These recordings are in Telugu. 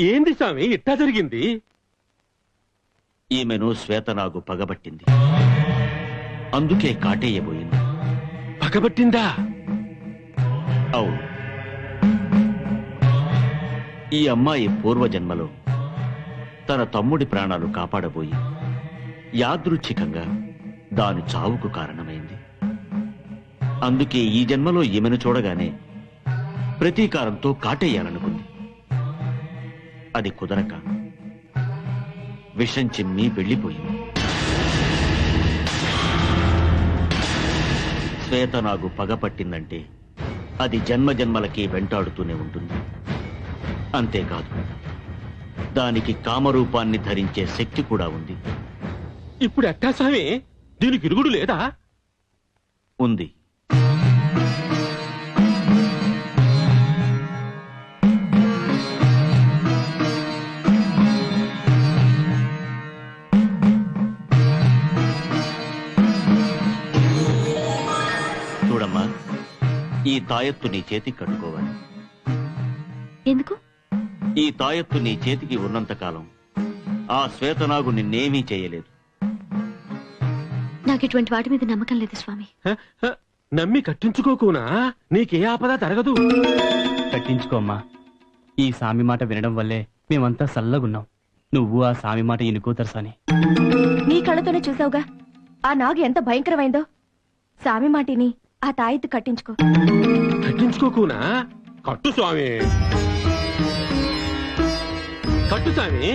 ఏంది స్వామి ఇట్టా జరిగింది? ఈమెను శ్వేతనాగు పగబట్టింది, అందుకే కాటేయబోయింది. పగబట్టిందా? అవును. ఈ అమ్మాయి పూర్వజన్మలో తన తమ్ముడి ప్రాణాలు కాపాడబోయి యాదృచ్ఛికంగా దాని చావుకు కారణమైంది. అందుకే ఈ జన్మలో ఈమెను చూడగానే ప్రతీకారంతో కాటేయాలనుకుంది. అది కుదరక విషం చిమ్మి వెళ్ళిపోయింది. శ్వేతనాగు పగపట్టిందంటే అది జన్మజన్మలకి వెంటాడుతూనే ఉంటుంది. అంతేకాదు, దానికి కామరూపాన్ని ధరించే శక్తి కూడా ఉంది. ఇప్పుడు ఎట్టా స్వామి? దీనికి ఇరుగుడు లేదా? ఉంది. చూడమ్మా, ఈ తాయెత్తు నీ చేతికి కట్టుకోవాలి. ఎందుకు? ఈ తాయెత్తు నీ చేతికి ఉన్నంతకాలం ఆ శ్వేతనాగు నిన్నేమీ చేయలేదు. నాకు ఇటువంటి వాటి మీద నమ్మకం లేదు స్వామి. నమ్మి కట్టించుకోకునా నీకే ఆపద తరగదు. కట్టించుకోమ్మా. ఈ సామి మాట వినడం వల్లే మేమంతా సల్లగున్నాం. నువ్వు ఆ సామి మాట ఎన్నుకోతరసాని. నీ కళ్ళతోనే చూసావుగా ఆ నాగు ఎంత భయంకరమైందో. సామి మాటిని ఆ తాయెత్తు కట్టించుకో. కట్టించుకోకునా? కట్టు స్వామి, కట్టు స్వామి.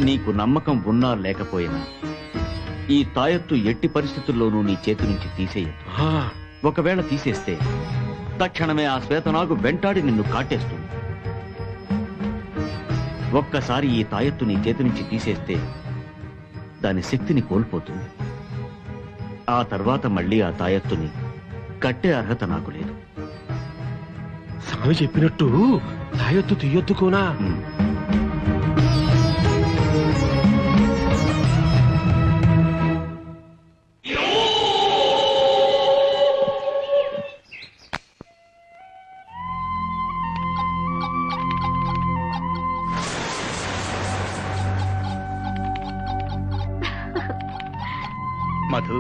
నీకు నమ్మకం ఉన్నా లేకపోయినా ఈ తాయెత్తు ఎట్టి పరిస్థితుల్లోనూ నీ చేతి నుంచి తీసేయద్దు. ఒకవేళ తీసేస్తే తక్షణమే ఆ శ్వేతనాగు వెంటాడి నిన్ను కాటేస్తుంది. ఒక్కసారి ఈ తాయెత్తు నీ చేతి నుంచి తీసేస్తే దాని శక్తిని కోల్పోతుంది. ఆ తర్వాత మళ్ళీ ఆ తాయెత్తుని కట్టే అర్హత నాకు లేదు. స్వామి చెప్పినట్టు తాయొత్తు తీయొద్దుకోనా? మధు,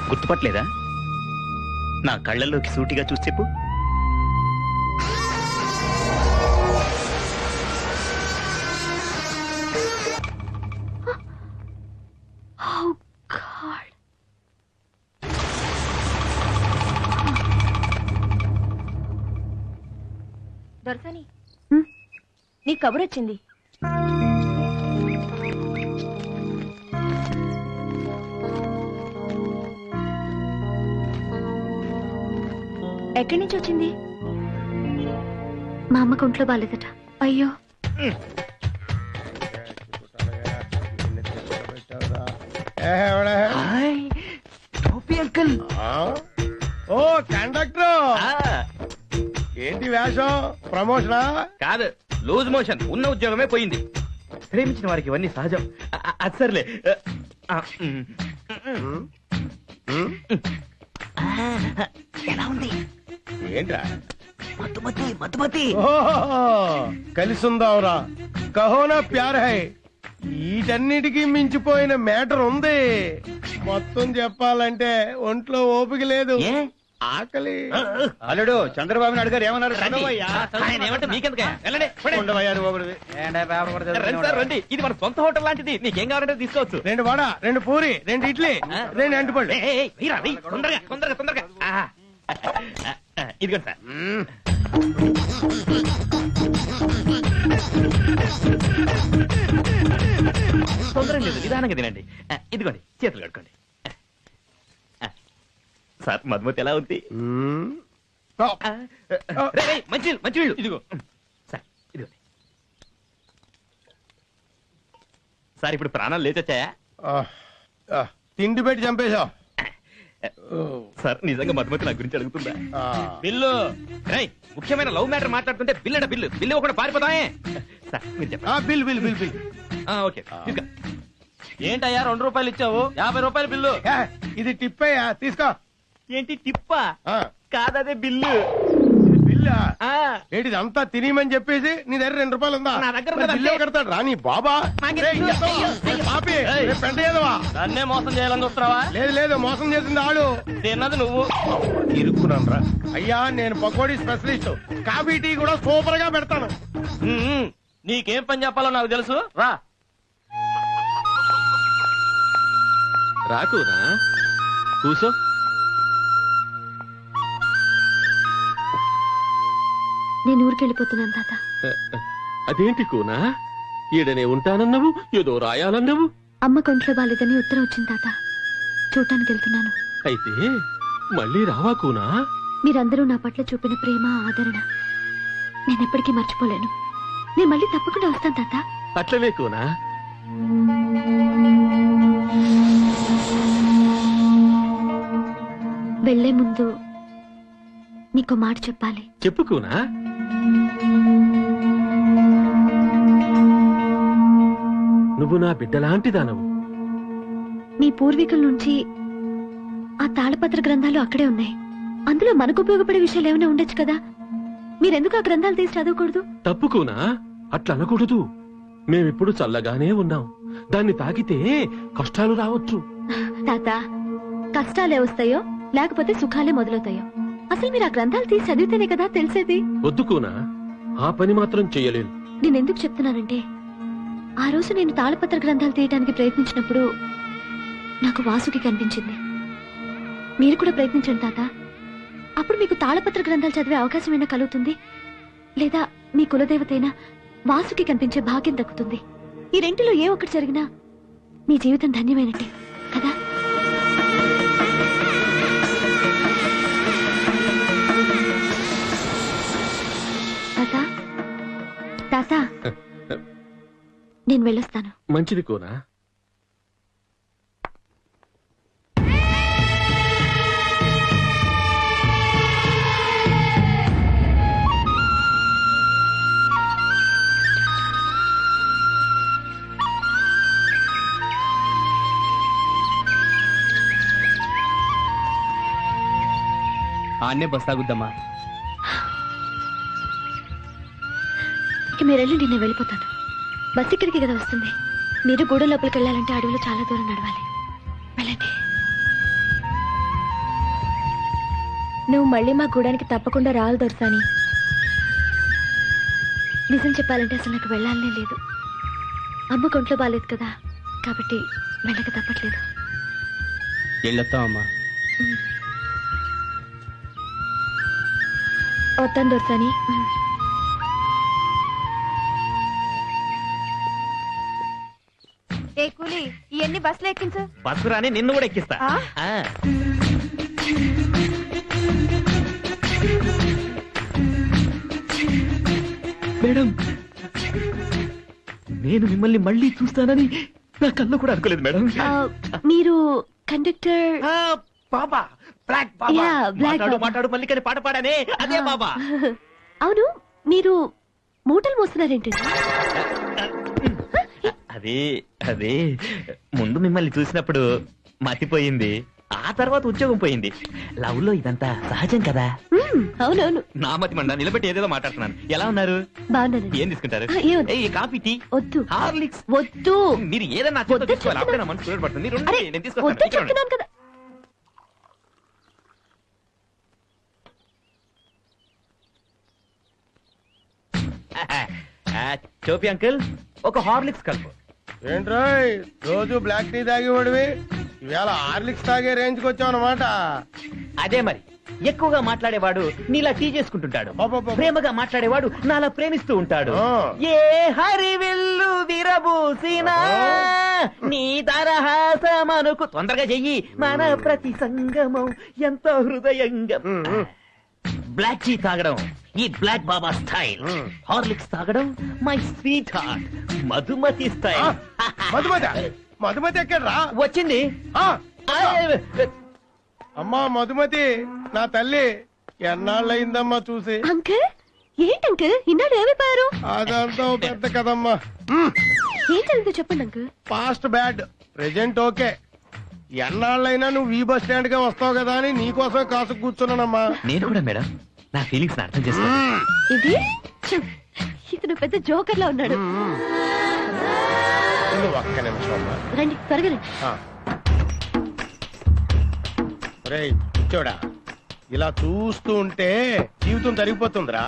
గుర్తుపట్టలేదా? నా కళ్ళల్లోకి సూటిగా చూసి చెప్పు. దొరసాని, నీ కబురొచ్చింది. ఎక్కడి నుంచి వచ్చింది? మా అమ్మకు ఒంట్లో బాలేదట. అయ్యో, ఓ కండక్టర్, ఏంటి వేషం? ప్రమోషనా? కాదు, లూజ్ మోషన్. ఉన్న ఉద్యోగమే పోయింది. ప్రేమించిన వారికి ఇవన్నీ సహజం. అది సర్లే. ఎలా ఉంది? ఏంట్రా మధుమతి? మధుమతి కలిసుందావురా. కహోనా ప్యార్ హై. వీటన్నిటికీ మించిపోయిన మ్యాటర్ ఉంది. మొత్తం చెప్పాలంటే ఒంట్లో ఓపిక లేదు, ఆకలి. అల్లుడు చంద్రబాబు నాయుడు గారు ఏమన్నారు? రండి, ఇది మన సొంత హోటల్ లాంటిది. నీకేం కావాలంటే తీసుకోవచ్చు. 2 వడ, 2 పూరి, 2 ఇడ్లీ, 2 అంటుపళ్ళు. తొందరగా తొందరగా తొందరగా. ఇదిగోండి సార్. తొందరగా లేదు, నిదానంగా తినండి. ఇదిగోండి, చేతులు కట్టుకోండి. సార్, మధుమతి ఎలా ఉంది? మంచి మంచి వీళ్ళు. ఇదిగో సార్, ఇదిగోండి సార్. ఇప్పుడు ప్రాణాలు లేచొచ్చాయా? తిండి పెట్టి చంపేశావు సార్. నిజంగా మధుమతి నా గురించి అడుగుతుందా? బిల్లు. ముఖ్యమైన లవ్ మ్యాటర్ మాట్లాడుతుంటే బిల్లు బిల్లు బిల్లు ఒకటి పారిపోతాయే. సార్ మీరు చెప్పండి. Bill bill bill bill. Okay, ఏంటయ్యా 2 రూపాయలు ఇచ్చావు 50 రూపాయల బిల్లు. ఏ, ఇది టిప్పయ్యా తీసుకో. ఏంటి టిప్పా? ఆ, కాదదే బిల్లు. ఇది బిల్లా? ఆ, ఏంటిది అంతా తినేయమని చెప్పేసి నీ దగ్గర 2 రూపాయలు ఉందా? నా దగ్గర మరి ఉన్నది బిల్లు అంతే. కడతాడు రా నీ బాబా. రేయ్, ఎత్తవా? పాపి, రేయ్, పెంట ఏదవా? నన్నే మోసం చేయాలని చూస్తున్నావా? లేదు లేదు, మోసం చేసింది ఆడు. తిన్నది నువ్వు. ఇరుక్కున్నాను రా. అయ్యా నేను పకోడీ స్పెషలిస్ట్, కాఫీ టీ కూడా సూపర్ గా పెడతాను. ఉమ్, నీకేం పని చెప్పాలో నాకు తెలుసు. రా రాకునా కూసో. నేను ఊరికి వెళ్ళిపోతున్నాను తాత. అదేంటి కూనా, ఈడనే ఉంటానన్నావు, ఏదో రాయాలన్నావు. అమ్మ కొంట్లో బాలేదని ఉత్తరం వచ్చింది తాత. చూడటానికి వెళ్తున్నాను. అయితే మళ్ళీ రావా కూనా? మీరందరూ నా పట్ల చూపిన ప్రేమ ఆదరణ నేను ఎప్పటికీ మర్చిపోలేను. నేను మళ్ళీ తప్పకుండా వస్తాను తాత. అట్లనే కూనా. వెళ్లే ముందు నీకో మాట చెప్పాలి. చెప్పు కూనా. నువ్వు నా బిడ్డలాంటిదానవు. మీ పూర్వీకుల నుంచి ఆ తాళపత్ర గ్రంథాలు అక్కడే ఉన్నాయి. అందులో మనకు ఉపయోగపడే విషయాలు ఏమైనా ఉండొచ్చు కదా. మీరెందుకు ఆ గ్రంథాలు తీసి చదవకూడదు? తప్పుకోనా, అట్లా అనకూడదు. మేమిప్పుడు చల్లగానే ఉన్నాం. దాన్ని తాకితే కష్టాలు రావచ్చు. తాత, కష్టాలే వస్తాయో లేకపోతే సుఖాలే మొదలవుతాయో అసలు మీరు ఆ గ్రంథాలు తీసి చదివితేనే కదా తెలిసేది. వద్దుకోనా, ఆ పని మాత్రం చెయ్యలేను. నేనెందుకు చెప్తున్నానంటే ఆ రోజు నేను తాళపత్ర గ్రంథాలు తీయడానికి ప్రయత్నించినప్పుడు నాకు వాసుకి కనిపించింది. మీరు కూడా ప్రయత్నించండి తాత. అప్పుడు మీకు తాళపత్ర గ్రంథాలు చదివే అవకాశం అయినా కలుగుతుంది, లేదా మీ కులదేవతైనా వాసుకి కనిపించే భాగ్యం దక్కుతుంది. ఈ రెంటిలో ఏ ఒక్కటి జరిగినా మీ జీవితం ధన్యమైనట్టే కదా. తాత, తాత, నేను వెళ్ళొస్తాను. మంచిది కోనా. ఆన్నే బస్ ఆగుద్దమ్మా. ఇక మీరు వెళ్ళండి, నేను వెళ్ళిపోతాను. బస్ ఇక్కడికి కదా వస్తుంది. మీరు గూడెం లోపలికి వెళ్ళాలంటే అడవిలో చాలా దూరం నడవాలి. వెళ్ళండి. నువ్వు మళ్ళీ మా గూడానికి తప్పకుండా రావాలి దొరసాని. నిజం చెప్పాలంటే అసలు నాకు వెళ్ళాలనే లేదు. అమ్మ కొంట్లో బాలేదు కదా, కాబట్టి వెళ్ళక తప్పట్లేదు. వెళ్ళొస్తామమ్మా. వస్తాను దొరసాని. ఏ కూలి, ఇవన్నీ బస్సులో ఎక్కించు. బస్సు రాని నిన్ను కూడా ఎక్కిస్తా. ఆ? మేడం, నేను మిమ్మల్ని మళ్ళీ చూస్తానని నా కళ్ళు కూడా అనుకోలేదు మేడం. మీరు కండక్టర్? బాబా, బ్లాక్ యా, బ్లాక్ మాట్లాడు బాబా. మాట్లాడు మల్లికని పాట పాడానే అదే బాబా. అవును, మీరు మూటలు మోస్తున్నారేంటండి? అదే అదే ముందు మిమ్మల్ని చూసినప్పుడు మతిపోయింది, ఆ తర్వాత ఉద్యోగం పోయింది. లవ్ లో ఇదంతా సహజం కదా. అవునవును, నా మతి మండ నిలబెట్టి ఏదేదో మాట్లాడుతున్నాను. ఎలా ఉన్నారు? బాగున్నానండి. ఏం తీసుకుంటారు? ఏమొద్దు. ఏయ్, కాఫీ, టీ, వద్దు హార్లిక్స్. వద్దు. మీరు ఏదన్నా చేతితో వద్దు తీసుకోవాలి. అప్పుడే నా మనసు పడుతుంది. రెండు అరే, నేను వద్దు తీసుకొస్తాను. ఇక్కడ ఉండండి. చెప్తున్నాను కదా. చోపి అంకుల్, ఒక హార్లిక్స్ కలుపు. ఏంట్రోయ్, రోజు బ్లాక్ టీ తాగేవాడివి, ఇవాళ హార్లిక్స్ తాగే రేంజ్ కి వచ్చావు అనమాట. అదే మరి, ఎక్కువగా మాట్లాడేవాడు నీలా టీ చేసుకుంటుంటాడు, అబ్బబ్బబ్బ. ప్రేమగా మాట్లాడేవాడు నాలా ప్రేమిస్తూ ఉంటాడు. ఆ. ఏ హరివిల్లు విరబూసినా నీ దరహాసమనుకు తొందరగా చెయ్యి, మన ప్రతి సంగమం ఎంతో హృదయంగా. బ్లాక్ టీ తాగడం ఈ బ్లాక్ బాబా స్టైల్. హార్లిక్స్ తాగడం my sweet heart Madhumati style. Madhumati, Madhumati ఎక్కడ్రా? వచ్చింది. ఆ, అమ్మా మధుమతి, నా తల్లి, ఎన్నాళ్ళయిందమ్మా చూసి. అంకుల్, ఏంటి అంకుల్ ఇన్నాడు ఏమైపోయారు? అదంతా ఓ పెద్ద కదమ్మా. ఏం జరిగిందో చెప్పండి uncle. Past bad, present okay. ఎన్నాళ్ళైనా నువ్వు ఈ బస్ స్టాండ్ గా వస్తావు కదా అని నీకోసమే కాసు కూర్చున్నానమ్మా. నేను కూడా మేడం నా ఫీలింగ్స్ అర్థం చేసుకో. ఇది ఛ, ఇతను పెద్ద జోకర్ లా ఉన్నాడు. ఇది ఒక్క నిమిషం అమ్మా. రండి త్వరగా రండి. రేయ్ చూడా, ఇలా చూస్తూ ఉంటే జీవితం తరిగిపోతుందిరా.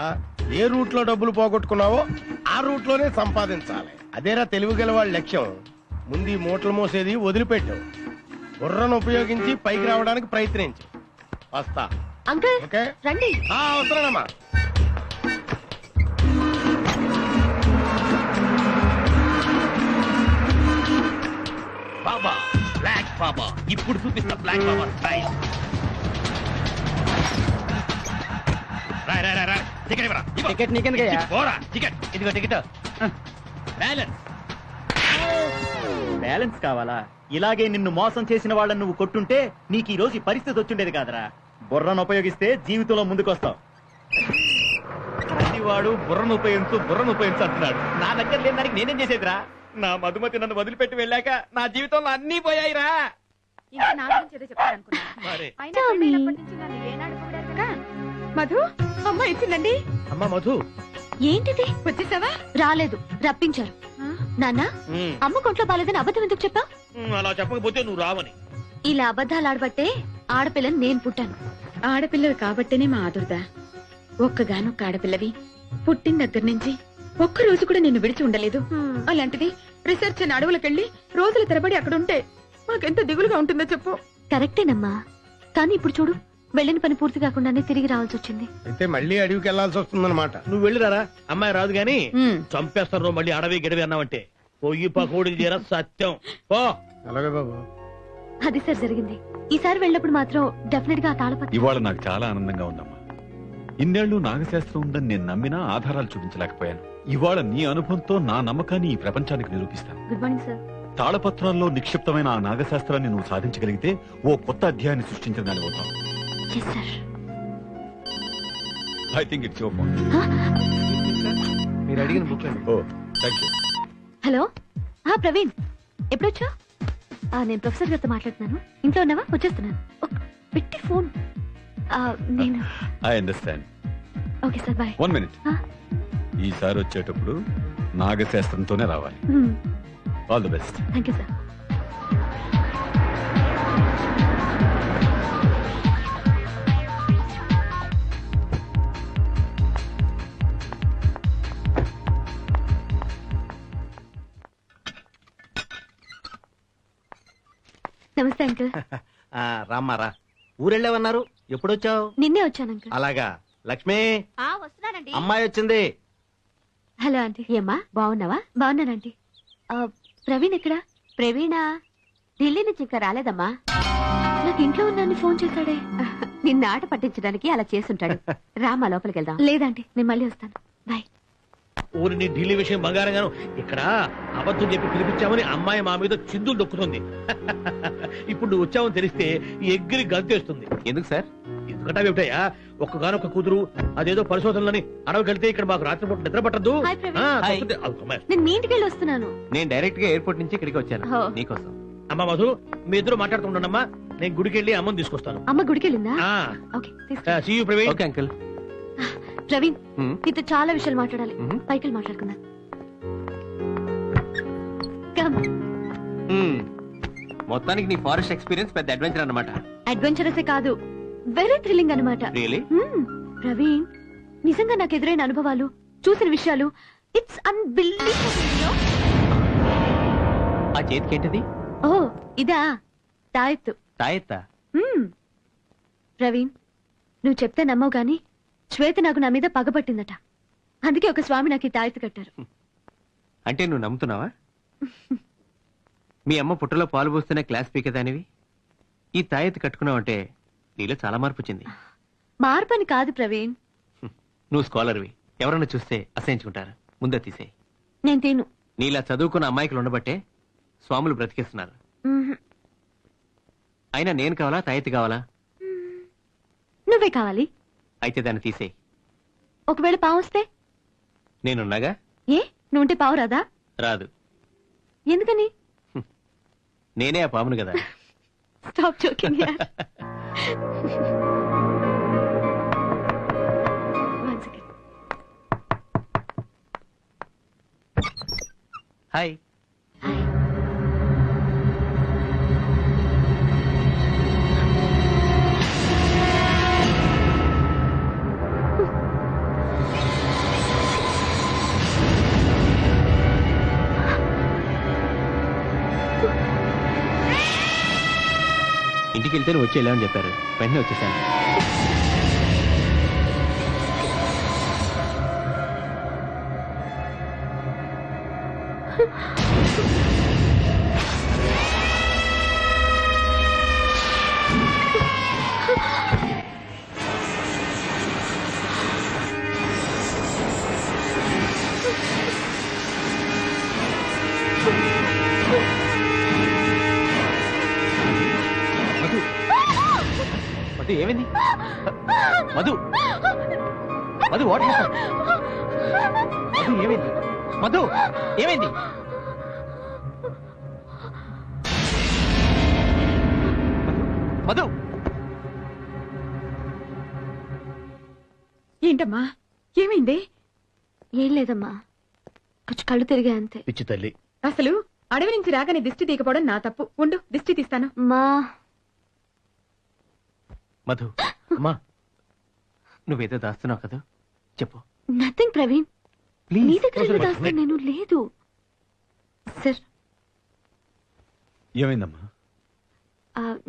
ఏ రూట్ లో డబ్బులు పోగొట్టుకున్నావో ఆ రూట్ లోనే సంపాదించాలి. అదేరా తెలివి గల వాళ్ళ లక్ష్యం. ముందు ఈ మూటలు మోసేది వదిలిపెట్టు, బుర్రను ఉపయోగించి పైకి రావడానికి ప్రయత్నించు. వస్తా. అంకుల్ ఓకే రండి. వస్తున్నానమ్మా. బాబా బ్లాక్ బాబా, ఇప్పుడు చూపిస్తా black Baba style. Roy Roy Roy Roy, ticket ఇవ్వరా. టికెట్ నీకెందుకయ్యా? పోరా టికెట్. ఇదిగో టికెట్. బ్యాలెన్స్. బ్యాలెన్స్ కావాలా? ఇలాగే నిన్ను మోసం చేసిన వాళ్ళని నువ్వు కొట్టుంటే నీకు ఈ రోజు ఈ పరిస్థితి వచ్చిండేది కాదరా. బుర్రను ఉపయోగిస్తే జీవితంలో ముందుకొస్తావు. ప్రతివాడు బుర్రను ఉపయోగించు అంటున్నాడు. నా దగ్గర లేని దానికి నేనేం చేసేదిరా? నా మధుమతి నన్ను వదిలిపెట్టి వెళ్ళాక నా జీవితంలో అన్నీ పోయాయిరా. ఇంకా నా గురించి ఏదో చెప్తారనుకున్నా. మరి అయినా పెళ్ళైనప్పటి నుంచి నన్ను ఏనాడు పొగిడారు కదా. మధు, అమ్మ ఇచ్చిందండి. అమ్మా మధు, ఏంటిది? వచ్చేసావా? రాలేదు, రప్పించారు. నాన్న, అమ్మ కొంట్లో బాలేదని అబద్ధం ఎందుకు చెప్పా? అలా చెప్పకపోతే నువ్వు రావని. ఇలా అబద్ధాలు ఆడబట్టే ఆడపిల్లని నేను పుట్టాను. ఆడపిల్లవి కాబట్టేనే మా ఆదుర్ద. ఒక్కగానొక్క ఆడపిల్లవి పుట్టిన దగ్గర నుంచి ఒక్క రోజు కూడా నిన్ను విడిచి ఉండలేదు. అలాంటిది రీసెర్చ్ అని అడవులకెళ్ళి రోజుల తరబడి అక్కడ ఉంటే మాకెంత దిగులుగా ఉంటుందో చెప్పు. కరెక్టేనమ్మా, కానీ ఇప్పుడు చూడు, వెళ్ళిన పని పూర్తి కాకుండానే తిరిగి రావాల్సి వచ్చింది. అయితే మళ్ళీ అడవికి వెళ్లాల్సి వస్తుందన్నమాట. నువ్వు వెళ్ళిరారా, అమ్మాయి రాదు గాని చంపేస్తారు. మళ్ళీ అడవి గడివి అన్నావంటే పొయ్యి పకోడీలు తీరా సత్యం. ఓ అలాగే బాబు. అది సార్ జరిగింది. ఈసారి వెళ్ళినప్పుడు మాత్రం డెఫినెట్ గా ఆ తాళపత్రం. ఇవాళ నాకు చాలా ఆనందంగా ఉందమ్మా. ఇన్నేళ్లు నాగశాస్త్రం ఉందని నేను నమ్మినా ఆధారాలు చూపించలేకపోయాను. ఇవాళ నీ అనుభవంతో నా నమ్మకాన్ని ఈ ప్రపంచానికి నిరూపిస్తాను. Good morning sir. తాళపత్రాల్లో నిక్షిప్తమైన ఆ నాగశాస్త్రాన్ని నువ్వు సాధించగలిగితే ఓ కొత్త అధ్యాయాన్ని సృష్టించిన దాని అవుతావు. Yes sir. I think it's your phone. మీరు అడిగిన బుక్ అండి. Oh thank you. Hello, Praveen, ఎప్పుడొచ్చా? నేను ప్రొఫెసర్ గారితో మాట్లాడుతున్నాను. ఇంట్లో ఉన్నావా? వచ్చేస్తున్నాను. పెట్టి ఫోన్. నేను I understand. Okay sir, bye. 1 minute. ఈసారి వచ్చేటప్పుడు నాగశాస్త్రంతోనే రావాలి. All the best. Thank you sir. నమస్తే అంకుల్. రామ్మారా, ఊరెళ్ళేవన్నారు, ఎప్పుడొచ్చావు? నిన్నే వచ్చాను అంకుల్. అలాగా. లక్ష్మి, వస్తున్నానండి. అమ్మాయి వచ్చింది. Hello aunty. ఏమ్మా, బాగున్నావా? బాగున్నానంటీ. ప్రవీణ్ ఎక్కడ? ప్రవీణా ఢిల్లీ నుంచి ఇంకా రాలేదమ్మా. నాకు ఇంట్లో ఉన్నాను ఫోన్ చేశాడే. నిన్న ఆట పట్టించడానికి అలా చేసుంటాడు. రామా లోపలికి వెళ్దాం. లేదంటే నేను మళ్ళీ వస్తాను. బాయ్. ఊరిని ఢిల్లీ విషయం బంగారంగాను ఇక్కడ అబద్ధం చెప్పి పిలిపించామని అమ్మాయి మా మీద చిందులు దొక్కుతుంది. ఇప్పుడు నువ్వు వచ్చావని తెలిస్తే ఎగ్గిరి గంతేస్తుంది. ఎందుకు సార్? ఎందుకంటే ఏమిటయ్యా, ఒక్కగానొక్క కూతురు, అదేదో పరిశోధనలని అడవికి వెళ్తే ఇక్కడ మాకు రాత్రిపూట నిద్ర పట్టద్దు. హాయ్ ప్రవీణ్. నేను మీ ఇంటికి వెళ్ళి వస్తున్నాను. నేను డైరెక్ట్ గా ఎయిర్పోర్ట్ నుంచి ఇక్కడికి వచ్చాను ఓ. నీకోసం. అమ్మా మధు, మీ ఇద్దరు మాట్లాడుకుంటున్నామ్మా. నేను గుడికి వెళ్ళి అమ్మని తీసుకొస్తాను. అమ్మ గుడికి వెళ్ళిందా? ఆ, ఓకే, తీసుకో. see you, Praveen. Okay uncle. Praveen, నీతో చాలా విషయాలు మాట్లాడాలి. పైకి వెళ్ళి మాట్లాడుకుందాం. కమ్. మొత్తానికి నీ ఫారెస్ట్ ఎక్స్పీరియన్స్ పెద్ద అడ్వెంచర్ అన్నమాట. అడ్వెంచరసే కాదు, వెరీ థ్రిల్లింగ్ అనమాట. రియలీ? ప్రవీణ్, నిజంగా నాకు ఎదురైన అనుభవాలు, చూసిన విషయాలు, ఇట్స్ అన్బిలీవబుల్. ఆ చేతికేంటిది? ఓ, ఇదా తాయెత్తు. తాయెత్తా? ప్రవీణ్, నువ్వు చెప్తే నమ్మవు గాని శ్వేత నాకు నా మీద పగపట్టిందట. అందుకే ఒక స్వామి నాకు ఈ తాయెత్తు కట్టారు. అంటే నువ్వు నమ్ముతున్నావా? మీ అమ్మ పుట్టలో పాలు పోస్తేనే క్లాస్ పీకేదానివి ఈ తాయెత్తు కట్టుకున్నావంటే నీలో చాలా మార్పు వచ్చింది. మార్పని కాదు ప్రవీణ్. నువ్వు స్కాలర్వి, ఎవరన్నా చూస్తే అసహించుకుంటారు. ముందే తీసేయి. నేను తిను. నీలా చదువుకున్న అమ్మాయికులు ఉండబట్టే స్వాములు బ్రతికేస్తున్నారు. అయినా నేను కావాలా తాయెత్తు కావాలా? నువ్వే కావాలి. అయితే దాన్ని తీసేయి. ఒకవేళ పావు వస్తే? నేనున్నాగా. ఏ, నువ్వుంటే పావు రాదా? రాదు. ఎందుకని? నేనే ఆ పామును కదా. స్టాప్ జోకింగ్ యార్. One second. హాయ్. Hi. ఇంటికి వెళ్తే నువ్వు వచ్చి వెళ్ళామని చెప్పారు, వెంటనే వచ్చేసాను. మధు, మధు ఏమైంది? Madhu, Madhu what happened? మధు ఏమైంది? మధు ఏమైంది? మధు, ఏంటమ్మా ఏమైంది? ఏం లేదమ్మా, కొంచెం కళ్ళు తిరిగా అంతే. పిచ్చి తల్లి. అసలు అడవి నుంచి రాగానే దిష్టి తీయకపోవడం నా తప్పు. ఉండు, దిష్టి తీస్తాను. మా మధు, అమ్మా నువ్వేదో దాస్తున్నావు కదా, చెప్పు నథింగ్ ప్రవీణ్. నీ ప్లీజ్. దగ్గర ఎందుకు దాస్తాను నేను? లేదు సార్. ఏమైందమ్మా?